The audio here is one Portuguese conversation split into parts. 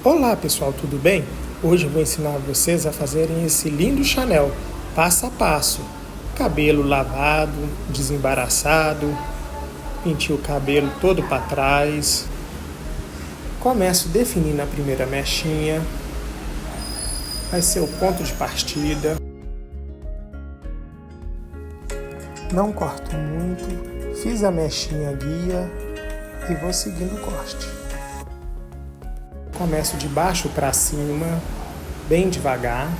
Olá pessoal, tudo bem? Hoje eu vou ensinar vocês a fazerem esse lindo Chanel, passo a passo. Cabelo lavado, desembaraçado, pintei o cabelo todo para trás. Começo definindo a primeira mechinha, vai ser o ponto de partida. Não corto muito, fiz a mechinha guia e vou seguindo o corte. Começo de baixo para cima, bem devagar.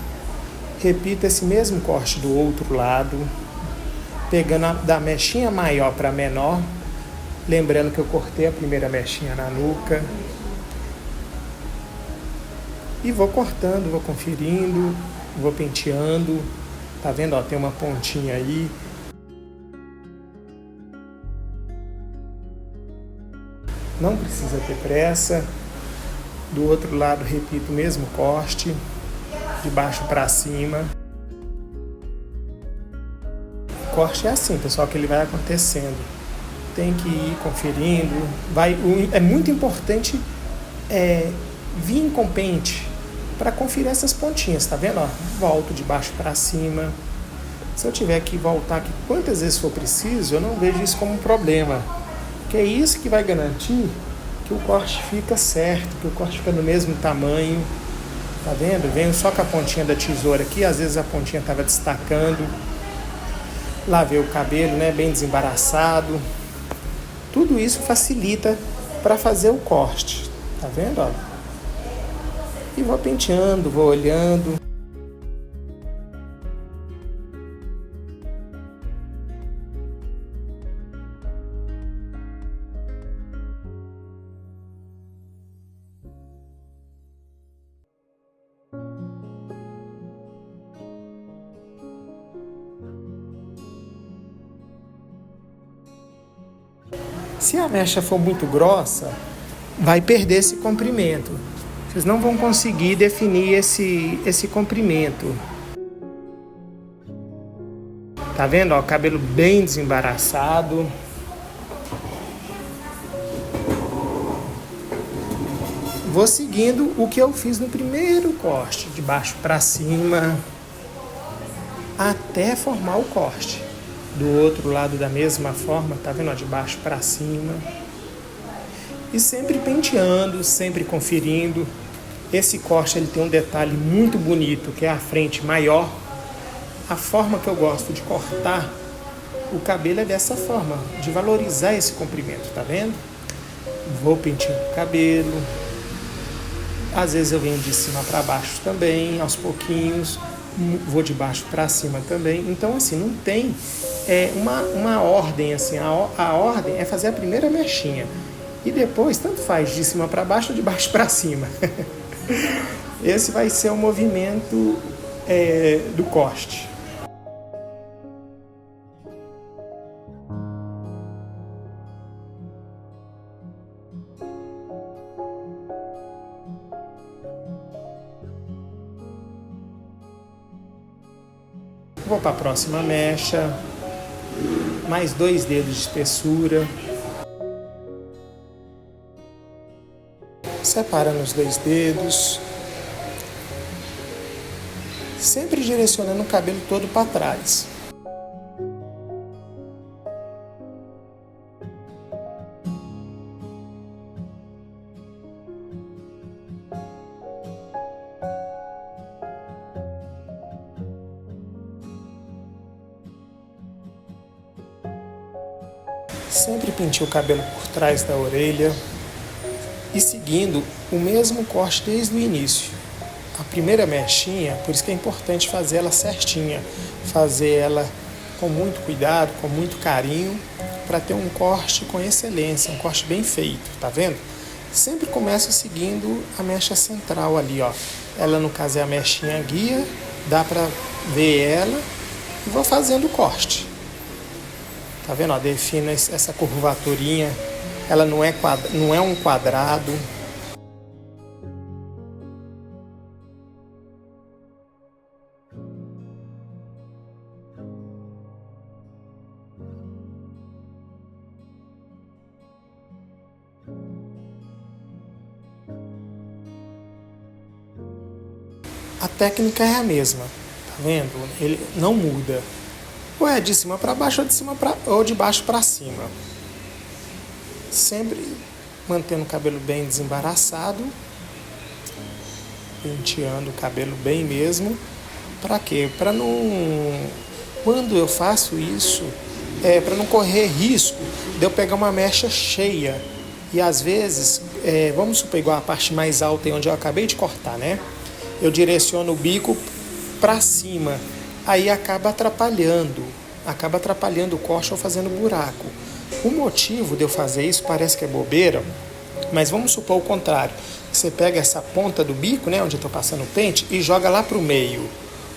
Repito esse mesmo corte do outro lado, pegando da mechinha maior para menor. Lembrando que eu cortei a primeira mechinha na nuca. E vou cortando, vou conferindo, vou penteando. Tá vendo? Ó, tem uma pontinha aí. Não precisa ter pressa. Do outro lado, repito o mesmo corte, de baixo para cima. O corte é assim, pessoal, que ele vai acontecendo. Tem que ir conferindo. É muito importante vir com pente para conferir essas pontinhas, tá vendo? Ó, volto de baixo para cima. Se eu tiver que voltar aqui quantas vezes for preciso, eu não vejo isso como um problema. Porque é isso que vai garantir que o corte fica certo, que o corte fica no mesmo tamanho. Tá vendo? Venho só com a pontinha da tesoura aqui, às vezes a pontinha estava destacando. Lavei o cabelo, né, bem desembaraçado. Tudo isso facilita para fazer o corte. Tá vendo? Ó? E vou penteando, vou olhando. Se a mecha for muito grossa, vai perder esse comprimento. Vocês não vão conseguir definir esse comprimento. Tá vendo? Ó, cabelo bem desembaraçado. Vou seguindo o que eu fiz no primeiro corte, de baixo para cima, até formar o corte. Do outro lado da mesma forma, tá vendo? Ó, de baixo para cima. E sempre penteando, sempre conferindo. Esse corte ele tem um detalhe muito bonito, que é a frente maior. A forma que eu gosto de cortar o cabelo é dessa forma, de valorizar esse comprimento, tá vendo? Vou penteando o cabelo. Às vezes eu venho de cima para baixo também, aos pouquinhos. Vou de baixo para cima também. Então, assim, não tem uma ordem, assim. A ordem é fazer a primeira mechinha. E depois, tanto faz de cima para baixo ou de baixo para cima. Esse vai ser o movimento do corte. Vou para a próxima mecha. Mais 2 dedos de espessura. Separando os 2 dedos. Sempre direcionando o cabelo todo para trás. Sempre pentei o cabelo por trás da orelha e seguindo o mesmo corte desde o início. A primeira mechinha, por isso que é importante fazer ela certinha, fazer ela com muito cuidado, com muito carinho, para ter um corte com excelência, um corte bem feito, tá vendo? Sempre começo seguindo a mecha central ali, ó. Ela no caso é a mechinha guia, dá para ver ela e vou fazendo o corte. Tá vendo? Ó, defino essa curvaturinha, ela não é um quadrado. A técnica é a mesma, tá vendo? Ele não muda. Ou é de cima para baixo ou de baixo para cima. Sempre mantendo o cabelo bem desembaraçado, penteando o cabelo bem mesmo. Para quê? Para não... Quando eu faço isso, para não correr risco de eu pegar uma mecha cheia. E às vezes, vamos supor, igual a parte mais alta onde eu acabei de cortar, né? Eu direciono o bico para cima. Aí acaba atrapalhando o corte ou fazendo buraco. O motivo de eu fazer isso parece que é bobeira, mas vamos supor o contrário. Você pega essa ponta do bico, né, onde eu estou passando o pente, e joga lá para o meio.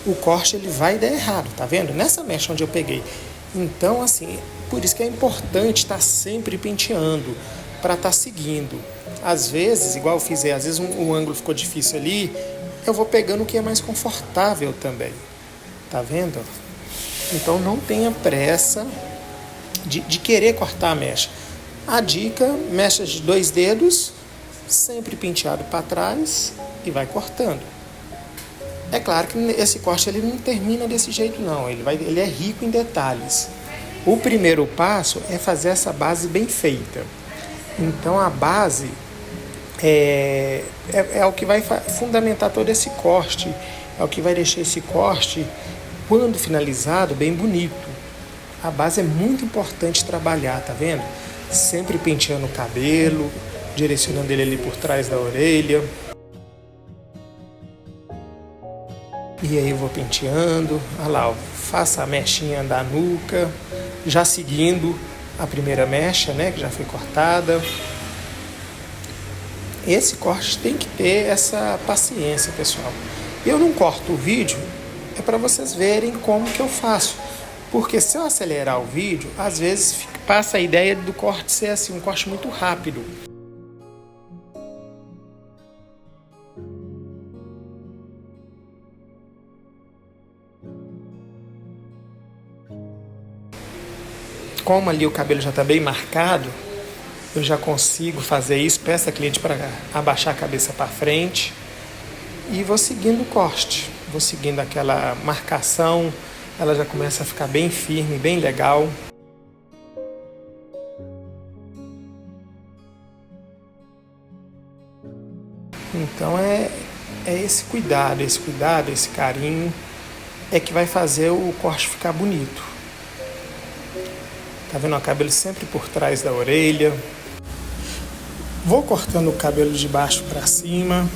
O corte ele vai dar errado, tá vendo? Nessa mecha onde eu peguei. Então, assim, por isso que é importante estar sempre penteando, para estar seguindo. Às vezes, igual eu fiz aí, às vezes um ângulo ficou difícil ali, eu vou pegando o que é mais confortável também. Tá vendo? Então não tenha pressa de querer cortar a mecha. A dica, mecha de 2 dedos, sempre penteado para trás e vai cortando. É claro que esse corte ele não termina desse jeito não, ele é rico em detalhes. O primeiro passo é fazer essa base bem feita. Então a base é o que vai fundamentar todo esse corte, é o que vai deixar esse corte, quando finalizado, bem bonito. A base é muito importante trabalhar, tá vendo? Sempre penteando o cabelo, direcionando ele ali por trás da orelha. E aí eu vou penteando, olha lá, faço a mechinha da nuca, já seguindo a primeira mecha, né, que já foi cortada. Esse corte tem que ter essa paciência, pessoal. Eu não corto o vídeo, é para vocês verem como que eu faço. Porque se eu acelerar o vídeo, às vezes passa a ideia do corte ser assim, um corte muito rápido. Como ali o cabelo já está bem marcado, eu já consigo fazer isso, peço a cliente para abaixar a cabeça para frente e vou seguindo o corte, vou seguindo aquela marcação, ela já começa a ficar bem firme, bem legal. Então é esse cuidado, esse carinho é que vai fazer o corte ficar bonito. Tá vendo o cabelo sempre por trás da orelha. Vou cortando o cabelo de baixo para cima,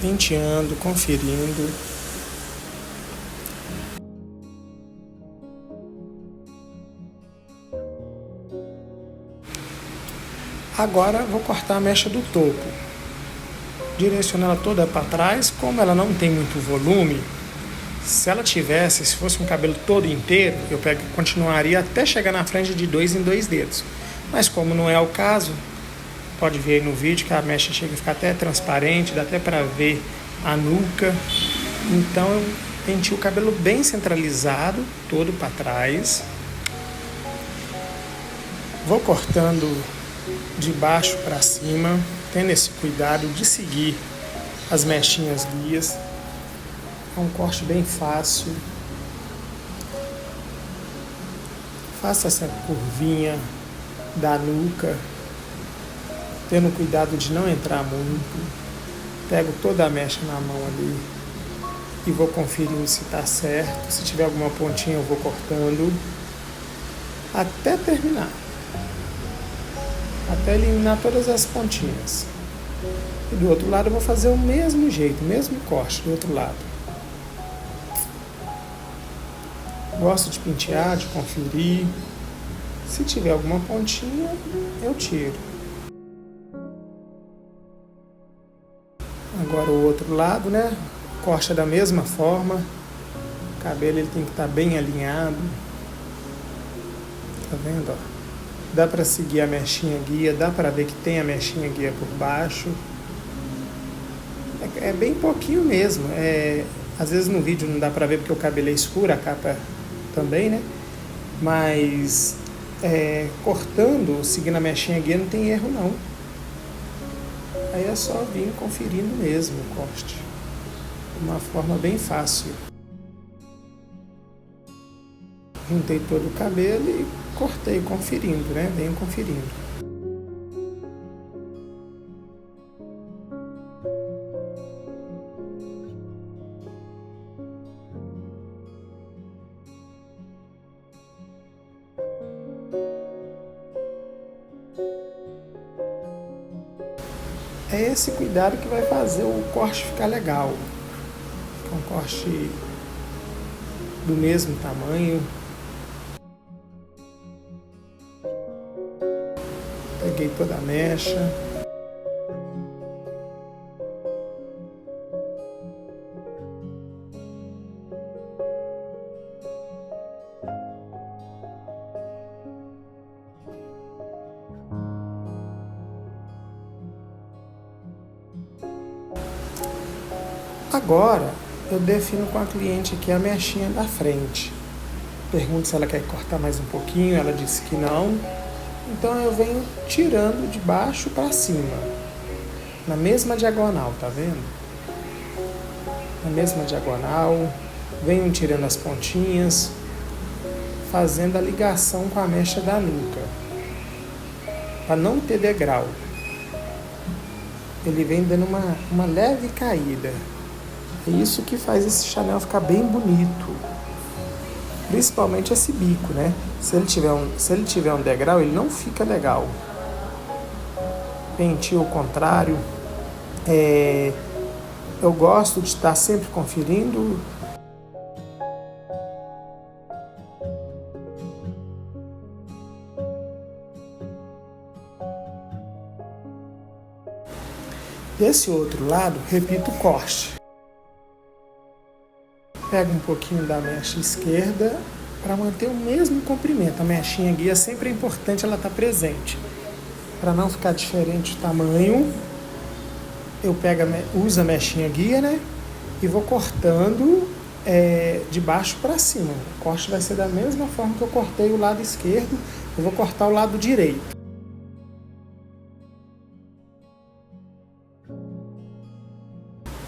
penteando, conferindo. Agora vou cortar a mecha do topo, direcionando ela toda para trás. Como ela não tem muito volume, se fosse um cabelo todo inteiro, eu continuaria até chegar na frente de 2 em 2 dedos. Mas como não é o caso, pode ver aí no vídeo que a mecha chega a ficar até transparente, dá até para ver a nuca. Então eu pentei o cabelo bem centralizado, todo para trás. Vou cortando de baixo para cima, tendo esse cuidado de seguir as mechinhas lias. É um corte bem fácil. Faça essa curvinha da nuca, tendo cuidado de não entrar muito. Pego toda a mecha na mão ali e vou conferindo se está certo. Se tiver alguma pontinha eu vou cortando até terminar, até eliminar todas as pontinhas. E do outro lado eu vou fazer o mesmo jeito, o mesmo corte do outro lado. Gosto de pentear, de conferir. Se tiver alguma pontinha, eu tiro. Agora o outro lado, né? Corta da mesma forma. O cabelo ele tem que estar bem alinhado. Tá vendo? Ó? Dá para seguir a mechinha guia, dá para ver que tem a mechinha guia por baixo. É bem pouquinho mesmo. Às vezes no vídeo não dá para ver porque o cabelo é escuro, a capa também, né? Mas cortando, seguindo a mechinha guia, não tem erro não. Aí é só vir conferindo mesmo o corte. uma forma bem fácil. Juntei todo o cabelo e cortei conferindo, né? Venho conferindo. É esse cuidado que vai fazer o corte ficar legal. Um corte do mesmo tamanho. Peguei toda a mecha. Agora eu defino com a cliente aqui a mechinha da frente. Pergunto se ela quer cortar mais um pouquinho, ela disse que não. Então eu venho tirando de baixo para cima, na mesma diagonal, tá vendo? Na mesma diagonal, venho tirando as pontinhas, fazendo a ligação com a mecha da nuca, para não ter degrau. Ele vem dando uma leve caída. É isso que faz esse Chanel ficar bem bonito. Principalmente esse bico, né? Se ele tiver um degrau, ele não fica legal. Penteio ao contrário. Eu gosto de estar sempre conferindo. Desse outro lado, repito o corte. Pego um pouquinho da mecha esquerda para manter o mesmo comprimento. A mechinha guia sempre é importante ela estar presente. Para não ficar diferente o tamanho, eu uso a mechinha guia, né? E vou cortando de baixo para cima. O corte vai ser da mesma forma que eu cortei o lado esquerdo, eu vou cortar o lado direito.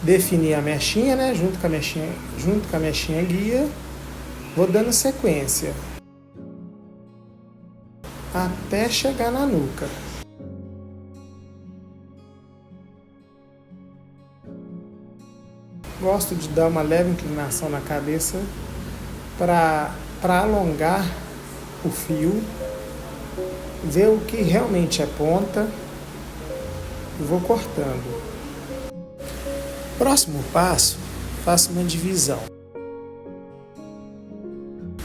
Defini a mechinha, né? Junto com a mechinha guia, vou dando sequência até chegar na nuca. Gosto de dar uma leve inclinação na cabeça para alongar o fio, ver o que realmente é ponta e vou cortando. Próximo passo, faço uma divisão,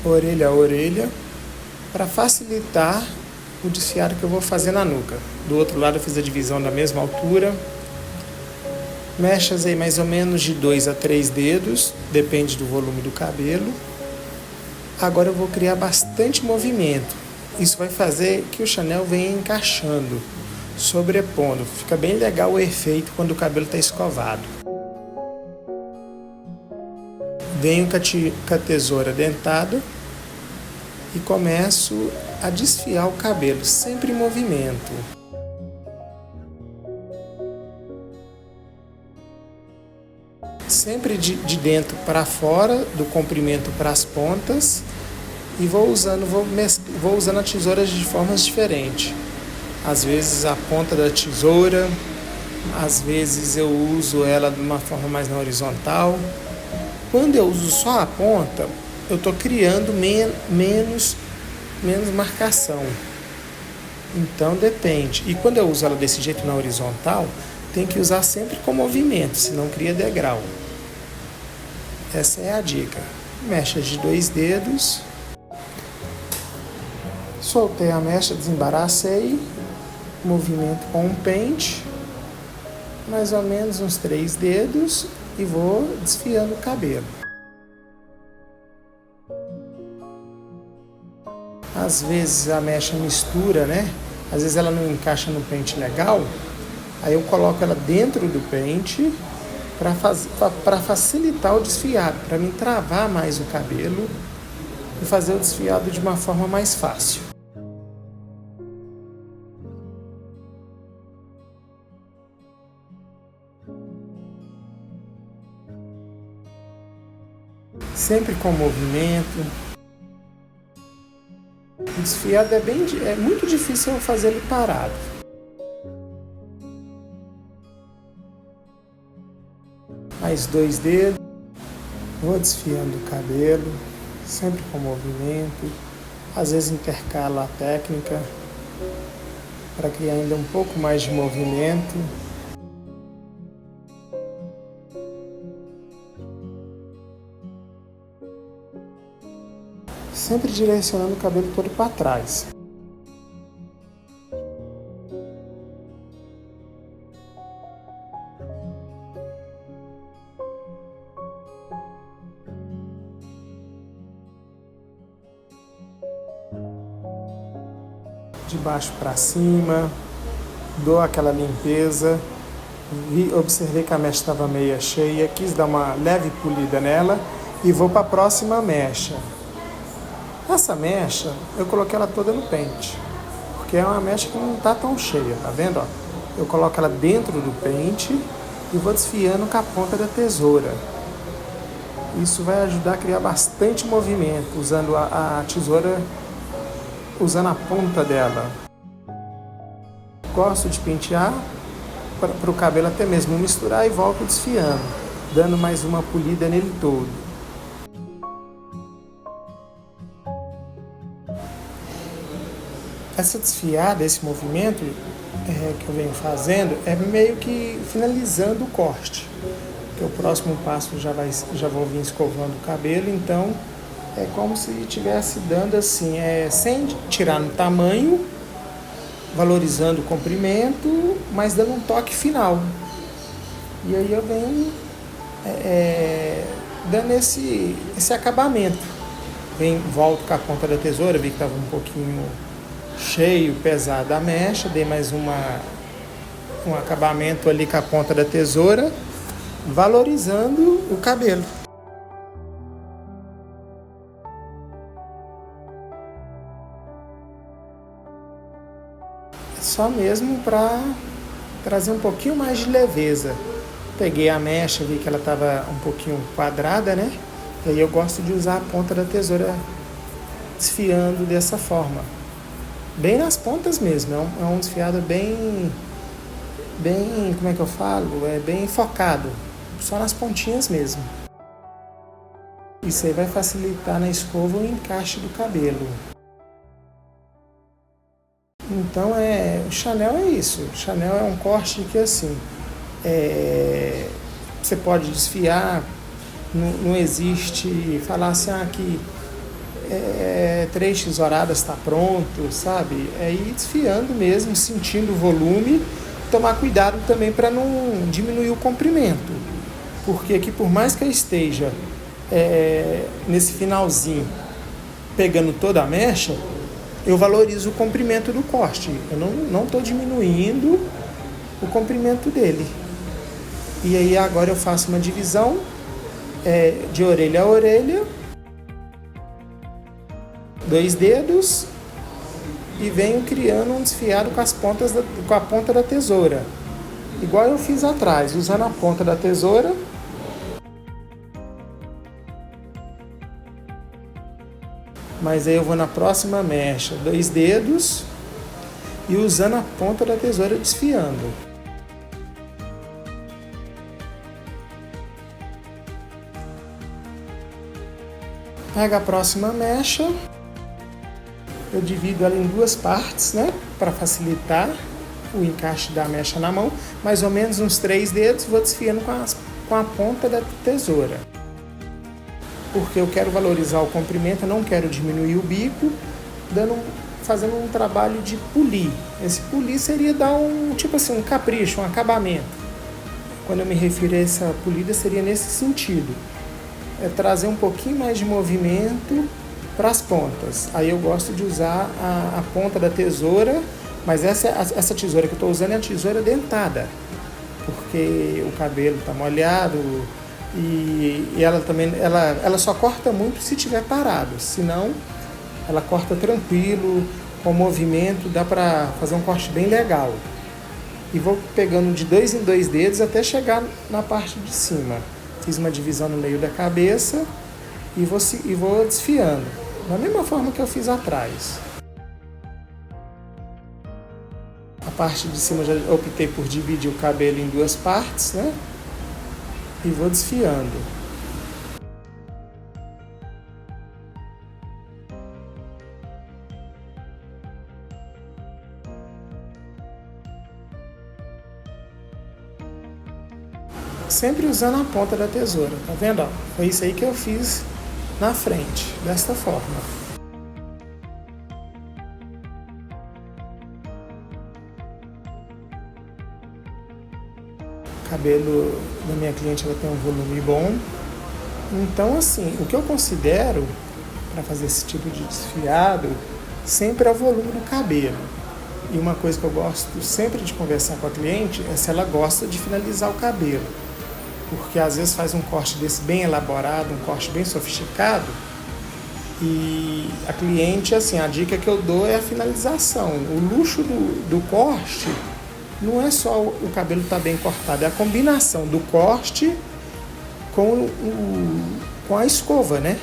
orelha a orelha, para facilitar o desfiado que eu vou fazer na nuca. Do outro lado eu fiz a divisão da mesma altura, mechas aí mais ou menos de 2 a 3 dedos, depende do volume do cabelo. Agora eu vou criar bastante movimento, isso vai fazer que o Chanel venha encaixando, sobrepondo, fica bem legal o efeito quando o cabelo está escovado. Venho com a tesoura dentada e começo a desfiar o cabelo, sempre em movimento. Sempre de dentro para fora, do comprimento para as pontas, e vou usando a tesoura de formas diferentes. Às vezes a ponta da tesoura, às vezes eu uso ela de uma forma mais na horizontal. Quando eu uso só a ponta, eu estou criando menos marcação. Então depende. E quando eu uso ela desse jeito na horizontal, tem que usar sempre com movimento, senão cria degrau. Essa é a dica. Mecha de 2 dedos. Soltei a mecha, desembaracei. Movimento com um pente. Mais ou menos uns 3 dedos. E vou desfiando o cabelo. Às vezes a mecha mistura, né? Às vezes ela não encaixa no pente legal. Aí eu coloco ela dentro do pente para facilitar o desfiado, para me travar mais o cabelo e fazer o desfiado de uma forma mais fácil. sempre com movimento. O desfiado é muito difícil eu fazer ele parado. Mais 2 dedos. Vou desfiando o cabelo, sempre com movimento. Às vezes intercalo a técnica para criar ainda um pouco mais de movimento. Sempre direcionando o cabelo todo para trás. De baixo para cima, dou aquela limpeza. Observei que a mecha estava meia cheia, quis dar uma leve polida nela e vou para a próxima mecha. Essa mecha, eu coloquei ela toda no pente, porque é uma mecha que não está tão cheia, tá vendo? Ó? Eu coloco ela dentro do pente e vou desfiando com a ponta da tesoura. Isso vai ajudar a criar bastante movimento, usando a tesoura, usando a ponta dela. Gosto de pentear para o cabelo até mesmo misturar e volto desfiando, dando mais uma polida nele todo. Essa desfiada, esse movimento que eu venho fazendo é meio que finalizando o corte. Porque o próximo passo já vou vir escovando o cabelo, então é como se estivesse dando assim, sem tirar no tamanho, valorizando o comprimento, mas dando um toque final. E aí eu venho dando esse acabamento. Volto com a ponta da tesoura, vi que estava um pouquinho cheio, pesado a mecha, dei mais um acabamento ali com a ponta da tesoura, valorizando o cabelo. Só mesmo para trazer um pouquinho mais de leveza. Peguei a mecha, vi que ela estava um pouquinho quadrada, né? E aí eu gosto de usar a ponta da tesoura desfiando dessa forma. Bem nas pontas mesmo, é um desfiado bem, como é que eu falo? É bem focado, só nas pontinhas mesmo. Isso aí vai facilitar na escova o encaixe do cabelo. Então o Chanel é isso. O Chanel é um corte que assim, você pode desfiar, não existe falar assim, que 3 tesouradas está pronto, sabe? É ir desfiando mesmo, sentindo o volume, tomar cuidado também para não diminuir o comprimento, porque aqui por mais que eu esteja nesse finalzinho pegando toda a mecha, eu valorizo o comprimento do corte, eu não estou diminuindo o comprimento dele. E aí agora eu faço uma divisão de orelha a orelha, 2 dedos, e venho criando um desfiado com a ponta da tesoura, igual eu fiz atrás, usando a ponta da tesoura. Mas aí eu vou na próxima mecha, 2 dedos, e usando a ponta da tesoura desfiando. Pega a próxima mecha, eu divido ela em 2 partes, né, para facilitar o encaixe da mecha na mão, mais ou menos uns 3 dedos, vou desfiando com a ponta da tesoura. Porque eu quero valorizar o comprimento, eu não quero diminuir o bico, fazendo um trabalho de polir. Esse polir seria dar um capricho, um acabamento. Quando eu me refiro a essa polida, seria nesse sentido. É trazer um pouquinho mais de movimento para as pontas. Aí eu gosto de usar a ponta da tesoura, mas essa tesoura que eu estou usando é a tesoura dentada, porque o cabelo está molhado e ela também ela só corta muito se estiver parado, senão ela corta tranquilo, com movimento, dá para fazer um corte bem legal. E vou pegando de 2 em 2 dedos até chegar na parte de cima. Fiz uma divisão no meio da cabeça e vou desfiando, da mesma forma que eu fiz atrás. A parte de cima eu já optei por dividir o cabelo em duas partes, né? E vou desfiando. Sempre usando a ponta da tesoura, tá vendo? Ó, foi isso aí que eu fiz na frente, desta forma. O cabelo da minha cliente, ela tem um volume bom. Então, assim, o que eu considero para fazer esse tipo de desfiado sempre é o volume do cabelo. E uma coisa que eu gosto sempre de conversar com a cliente é se ela gosta de finalizar o cabelo. Porque às vezes faz um corte desse bem elaborado, um corte bem sofisticado, e a cliente, assim, a dica que eu dou é a finalização. O luxo do corte não é só o cabelo estar bem cortado, é a combinação do corte com a escova, né?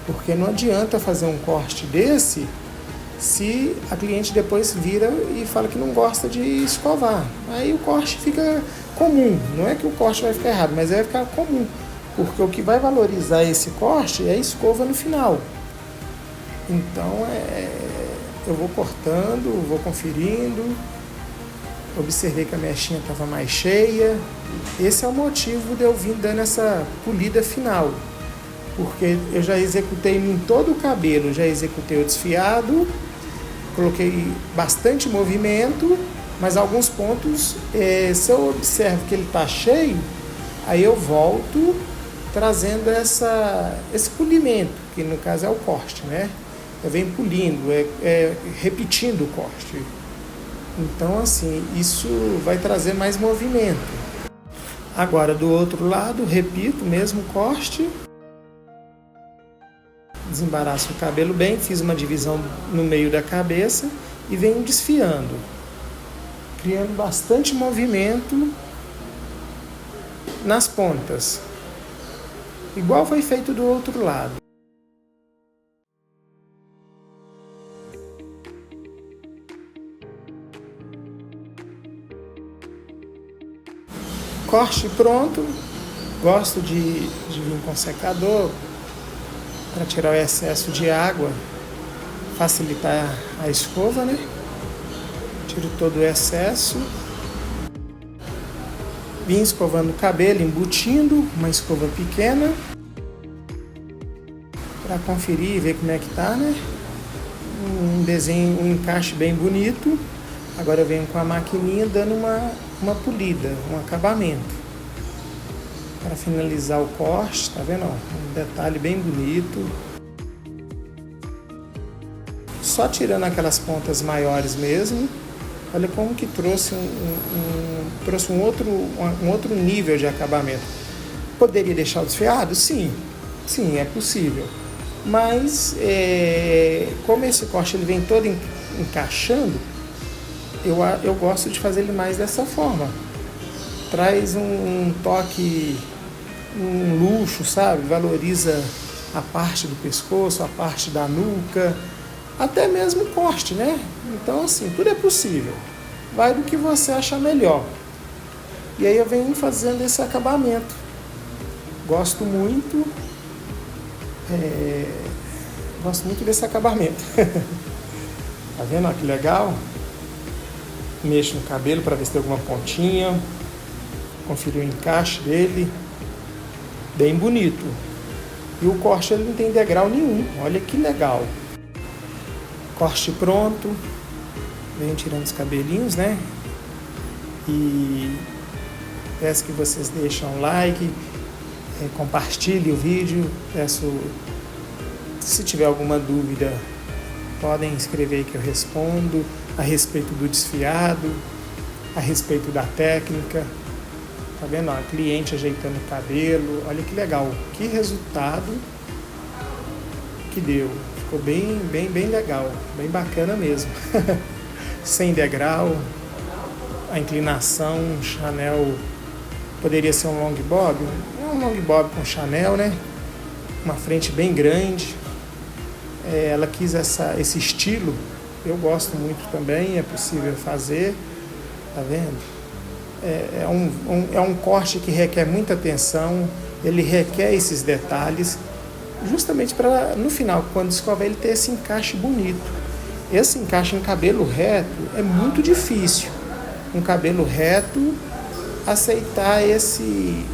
Porque não adianta fazer um corte desse se a cliente depois vira e fala que não gosta de escovar. Aí o corte fica comum. Não é que o corte vai ficar errado, mas vai ficar comum. Porque o que vai valorizar esse corte é a escova no final. Então eu vou cortando, vou conferindo. Observei que a mechinha estava mais cheia. Esse é o motivo de eu vir dando essa polida final. Porque eu já executei em todo o cabelo, já executei o desfiado, coloquei bastante movimento, mas alguns pontos, se eu observo que ele está cheio, aí eu volto trazendo esse polimento, que no caso é o corte, né? Eu venho polindo, repetindo o corte. Então, assim, isso vai trazer mais movimento. Agora, do outro lado, repito, mesmo corte. Desembaraço o cabelo bem, fiz uma divisão no meio da cabeça e venho desfiando, criando bastante movimento nas pontas, igual foi feito do outro lado. Corte pronto. Gosto de vir com secador para tirar o excesso de água, facilitar a escova, né? Tiro todo o excesso. Vim escovando o cabelo, embutindo, uma escova pequena, para conferir e ver como é que tá, né? Um desenho, um encaixe bem bonito. Agora eu venho com a maquininha dando uma polida, um acabamento. Para finalizar o corte, tá vendo? Um detalhe bem bonito. Só tirando aquelas pontas maiores mesmo. Olha como que trouxe um outro nível de acabamento. Poderia deixar o desfiado? Sim, é possível. Mas como esse corte ele vem todo encaixando, eu gosto de fazer ele mais dessa forma. Traz um toque, um luxo, sabe? Valoriza a parte do pescoço, a parte da nuca, até mesmo o corte, né? Então, assim, tudo é possível. Vai do que você achar melhor. E aí eu venho fazendo esse acabamento. Gosto muito desse acabamento. Tá vendo? Ó, que legal? Mexo no cabelo para ver se tem alguma pontinha. Conferi o encaixe dele. Bem bonito. E o corte ele não tem degrau nenhum. Olha que legal. Corte pronto. Venho tirando os cabelinhos, né? E peço que vocês deixem um like, compartilhem o vídeo. Peço, se tiver alguma dúvida, podem escrever aí que eu respondo a respeito do desfiado, a respeito da técnica. Tá vendo? A cliente ajeitando o cabelo. Olha que legal. Que resultado que deu. Ficou bem legal. Bem bacana mesmo. Sem degrau. A inclinação, Chanel. Poderia ser um long bob. É um long bob com Chanel, né? uma frente bem grande. Ela quis esse estilo, eu gosto muito também, é possível fazer, tá vendo? É um corte que requer muita atenção, ele requer esses detalhes, justamente para, no final, quando escovar, ele ter esse encaixe bonito. Esse encaixe em cabelo reto é muito difícil. Um cabelo reto aceitar esse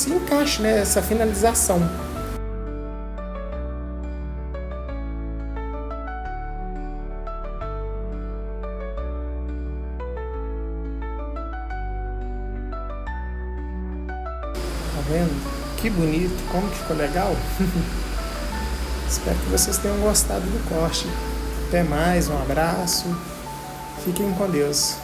encaixe, né? Essa finalização. Tá vendo? Que bonito, como que ficou legal? Espero que vocês tenham gostado do corte. Até mais, um abraço. Fiquem com Deus.